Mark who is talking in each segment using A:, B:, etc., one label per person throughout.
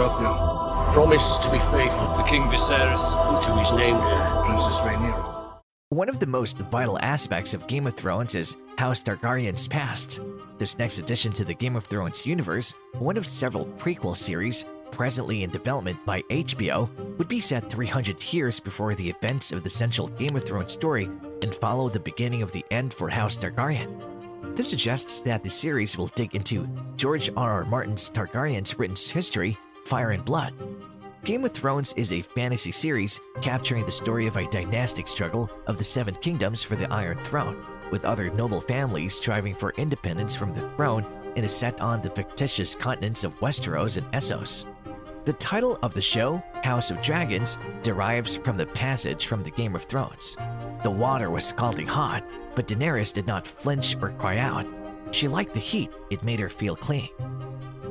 A: Baratheon. Promise to be faithful
B: to King Viserys
A: and to his named heir, Princess Rhaenyra.
C: One of the most vital aspects of Game of Thrones is House Targaryen's past. This next addition to the Game of Thrones universe, one of several prequel series presently in development by HBO, would be set 300 years before the events of the central Game of Thrones story and follow the beginning of the end for House Targaryen. This suggests that the series will dig into George R.R. Martin's Targaryen's written history, Fire and Blood. Game of Thrones is a fantasy series capturing the story of a dynastic struggle of the Seven Kingdoms for the Iron Throne, with other noble families striving for independence from the throne and is set on the fictitious continents of Westeros and Essos. The title of the show, House of Dragons, derives from the passage from the Game of Thrones. The water was scalding hot, but Daenerys did not flinch or cry out. She liked the heat, it made her feel clean.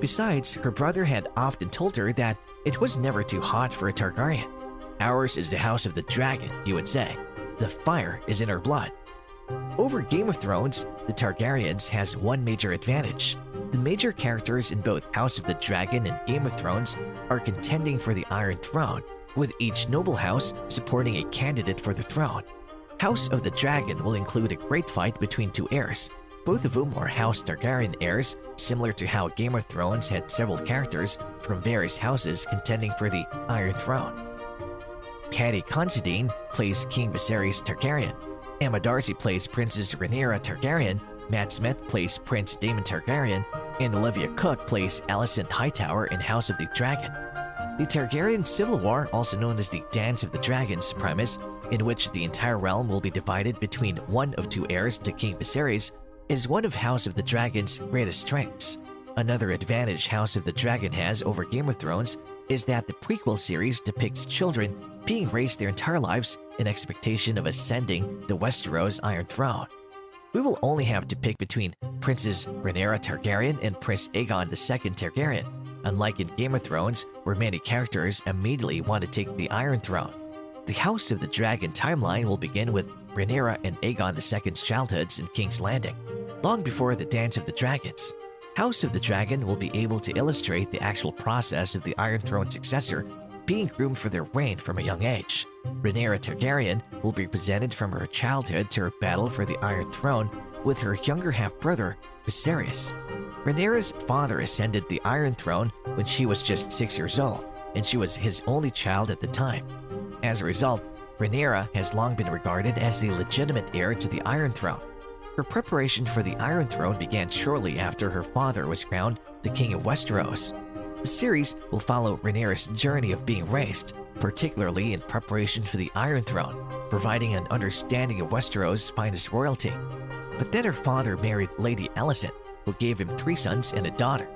C: Besides, her brother had often told her that it was never too hot for a Targaryen. Ours is the House of the Dragon, he would say. The fire is in her blood. Over Game of Thrones, the Targaryens has one major advantage. The major characters in both House of the Dragon and Game of Thrones are contending for the Iron Throne, with each noble house supporting a candidate for the throne. House of the Dragon will include a great fight between two heirs, both of whom are House Targaryen heirs, similar to how Game of Thrones had several characters from various houses contending for the Iron Throne. Paddy Considine plays King Viserys Targaryen, Emma Darcy plays Princess Rhaenyra Targaryen, Matt Smith plays Prince Daemon Targaryen, and Olivia Cooke plays Alicent Hightower in House of the Dragon. The Targaryen Civil War, also known as the Dance of the Dragons premise, in which the entire realm will be divided between one of two heirs to King Viserys, is one of House of the Dragon's greatest strengths. Another advantage House of the Dragon has over Game of Thrones is that the prequel series depicts children being raised their entire lives in expectation of ascending the Westeros Iron Throne. We will only have to pick between Princess Rhaenyra Targaryen and Prince Aegon II Targaryen, unlike in Game of Thrones, where many characters immediately want to take the Iron Throne. The House of the Dragon timeline will begin with Rhaenyra and Aegon II's childhoods in King's Landing, long before the Dance of the Dragons. House of the Dragon will be able to illustrate the actual process of the Iron Throne successor being groomed for their reign from a young age. Rhaenyra Targaryen will be presented from her childhood to her battle for the Iron Throne with her younger half-brother, Viserys. Rhaenyra's father ascended the Iron Throne when she was just 6 years old, and she was his only child at the time. As a result, Rhaenyra has long been regarded as the legitimate heir to the Iron Throne. Her preparation for the Iron Throne began shortly after her father was crowned the King of Westeros. The series will follow Rhaenyra's journey of being raised, particularly in preparation for the Iron Throne, providing an understanding of Westeros' finest royalty. But then her father married Lady Alicent, who gave him 3 sons and a daughter.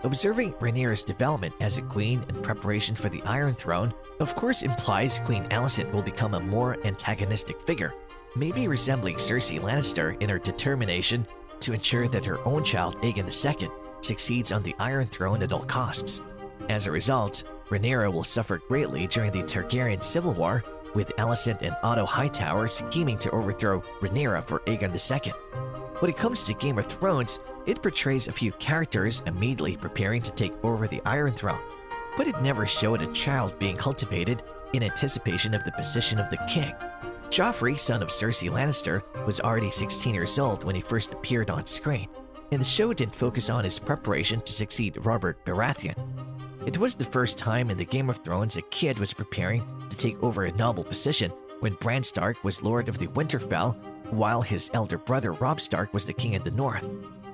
C: Observing Rhaenyra's development as a queen in preparation for the Iron Throne, of course implies Queen Alicent will become a more antagonistic figure, maybe resembling Cersei Lannister in her determination to ensure that her own child Aegon II succeeds on the Iron Throne at all costs. As a result, Rhaenyra will suffer greatly during the Targaryen Civil War, with Alicent and Otto Hightower scheming to overthrow Rhaenyra for Aegon II. When it comes to Game of Thrones, it portrays a few characters immediately preparing to take over the Iron Throne, but it never showed a child being cultivated in anticipation of the position of the king. Joffrey, son of Cersei Lannister, was already 16 years old when he first appeared on screen, and the show didn't focus on his preparation to succeed Robert Baratheon. It was the first time in the Game of Thrones a kid was preparing to take over a noble position when Bran Stark was Lord of the Winterfell, while his elder brother Robb Stark was the King of the North.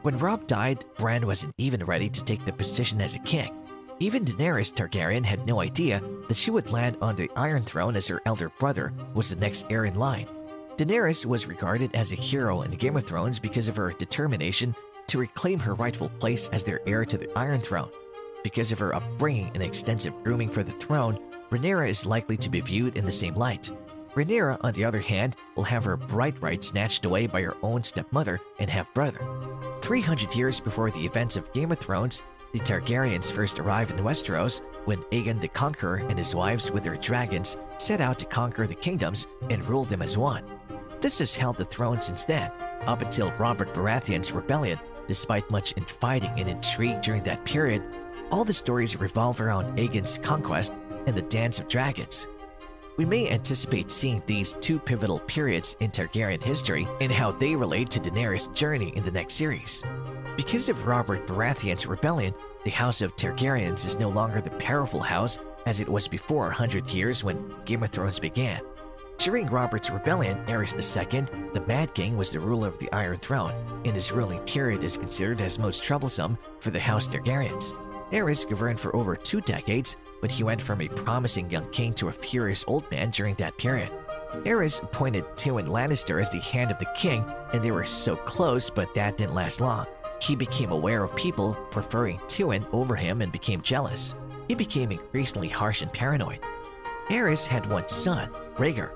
C: When Robb died, Bran wasn't even ready to take the position as a king. Even Daenerys Targaryen had no idea that she would land on the Iron Throne as her elder brother was the next heir in line. Daenerys was regarded as a hero in Game of Thrones because of her determination to reclaim her rightful place as their heir to the Iron Throne. Because of her upbringing and extensive grooming for the throne, Rhaenyra is likely to be viewed in the same light. Rhaenyra, on the other hand, will have her bright right snatched away by her own stepmother and half-brother. 300 years before the events of Game of Thrones, the Targaryens first arrived in Westeros when Aegon the Conqueror and his wives with their dragons set out to conquer the kingdoms and rule them as one. This has held the throne since then, up until Robert Baratheon's rebellion. Despite much infighting and intrigue during that period, All the stories revolve around Aegon's conquest and the Dance of Dragons. We may anticipate seeing these two pivotal periods in Targaryen history and how they relate to Daenerys' journey in the next series. Because of Robert Baratheon's rebellion, the House of Targaryens is no longer the powerful house as it was before 100 years when Game of Thrones began. During Robert's rebellion, Aerys II, the Mad King, was the ruler of the Iron Throne, and his ruling period is considered as most troublesome for the House Targaryens. Aerys governed for over 2 decades, but he went from a promising young king to a furious old man during that period. Aerys appointed Tywin Lannister as the hand of the king, and they were so close, but that didn't last long. He became aware of people preferring Tywin over him and became jealous. He became increasingly harsh and paranoid. Aerys had one son, Rhaegar.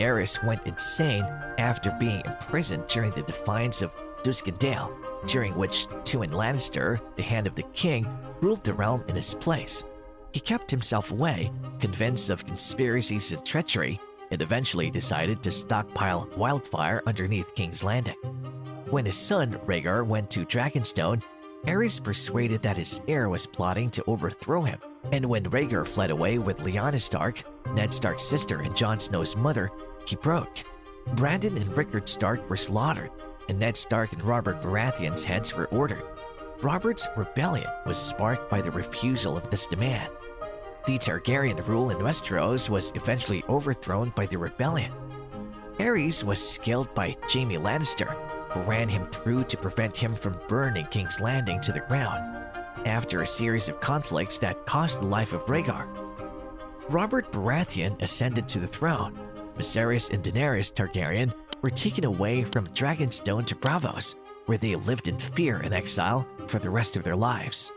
C: Aerys went insane after being imprisoned during the Defiance of Duskendale, during which Tywin Lannister, the Hand of the King, ruled the realm in his place. He kept himself away, convinced of conspiracies and treachery, and eventually decided to stockpile wildfire underneath King's Landing. When his son, Rhaegar, went to Dragonstone, Aerys persuaded that his heir was plotting to overthrow him. And when Rhaegar fled away with Lyanna Stark, Ned Stark's sister and Jon Snow's mother, he broke. Brandon and Rickard Stark were slaughtered, and Ned Stark and Robert Baratheon's heads were ordered. Robert's rebellion was sparked by the refusal of this demand. The Targaryen rule in Westeros was eventually overthrown by the rebellion. Aerys was skilled by Jaime Lannister, who ran him through to prevent him from burning King's Landing to the ground, after a series of conflicts that cost the life of Rhaegar. Robert Baratheon ascended to the throne. Viserys and Daenerys Targaryen were taken away from Dragonstone to Braavos, where they lived in fear and exile for the rest of their lives.